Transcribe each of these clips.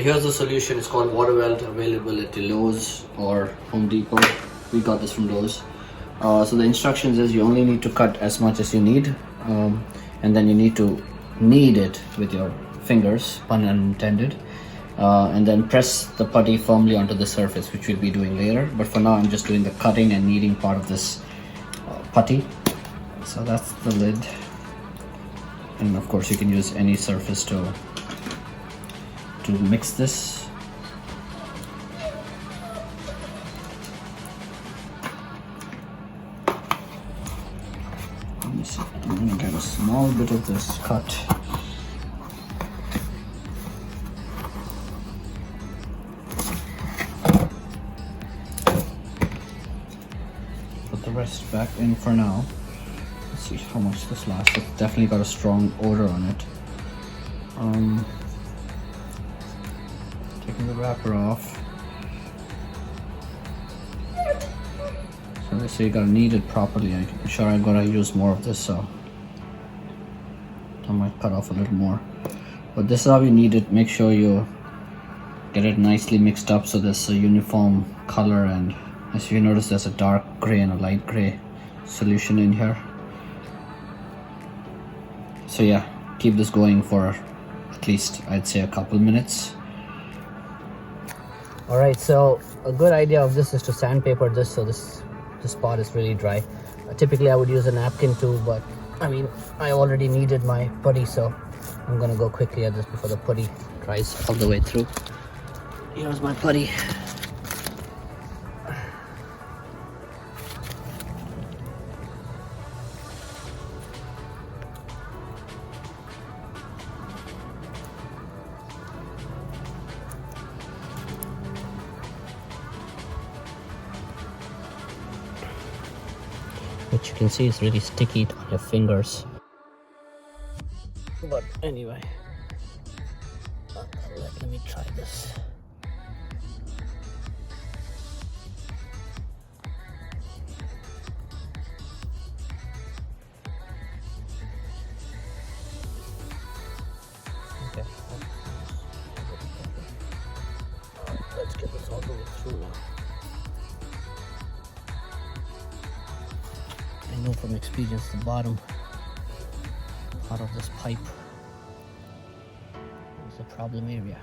here's the solution. It's called Waterweld, available at Lowe's or Home Depot. We got this from Lowe's. So the instructions is you only need to cut as much as you need, and then you need to knead it with your fingers, pun unintended, and then press the putty firmly onto the surface, which we'll be doing later. But for now, I'm just doing the cutting and kneading part of this putty. So that's the lid, and of course you can use any surface to mix this. Let me see. I'm gonna get a small bit of this cut. Put the rest back in for now. Let's see how much this lasts. It's definitely got a strong odor on it. Taking the wrapper off. So they say you gotta knead it properly. I'm sure I'm gonna use more of this, so I might cut off a little more. But this is how you knead it. Make sure you get it nicely mixed up so there's a uniform color, and as you notice there's a dark gray and a light gray solution in here. So yeah, keep this going for at least I'd say a couple minutes. Alright, so a good idea of this is to sandpaper this so this spot is really dry. Typically I would use a napkin too, but I mean I already kneaded my putty, so I'm gonna go quickly at this before the putty dries all the way through. Here's my putty. Which you can see is really sticky on your fingers. But anyway, let me try this. Okay. Let's get this all the way through now. I know from experience the bottom part of this pipe is a problem area,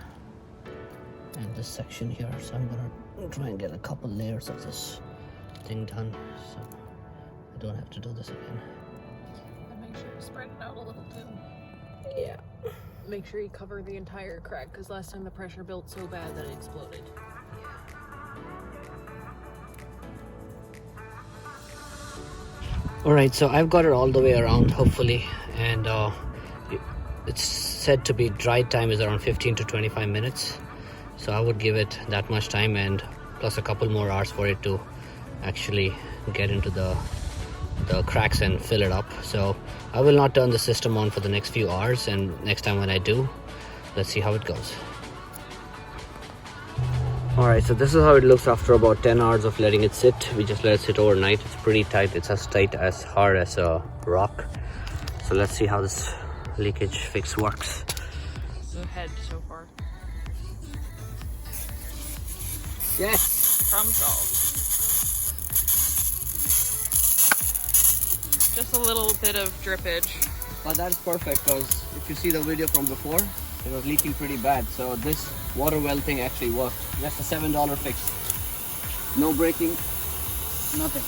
and this section here, so I'm gonna try and get a couple layers of this thing done so I don't have to do this again. And make sure you spread it out a little too. Yeah. Make sure you cover the entire crack, because last time the pressure built so bad that it exploded. Alright, so I've got it all the way around, hopefully, and it's said to be dry time is around 15 to 25 minutes, so I would give it that much time, and plus a couple more hours for it to actually get into the cracks and fill it up. So I will not turn the system on for the next few hours, and next time when I do, let's see how it goes. Alright, so this is how it looks after about 10 hours of letting it sit. We just let it sit overnight. It's pretty tight. It's as tight as hard as a rock. So let's see how this leakage fix works. The head so far. Yes! Problem solved. Just a little bit of drippage. But that's perfect, because if you see the video from before, it was leaking pretty bad. So this Waterweld thing actually worked. Just a $7 fix. No breaking, nothing.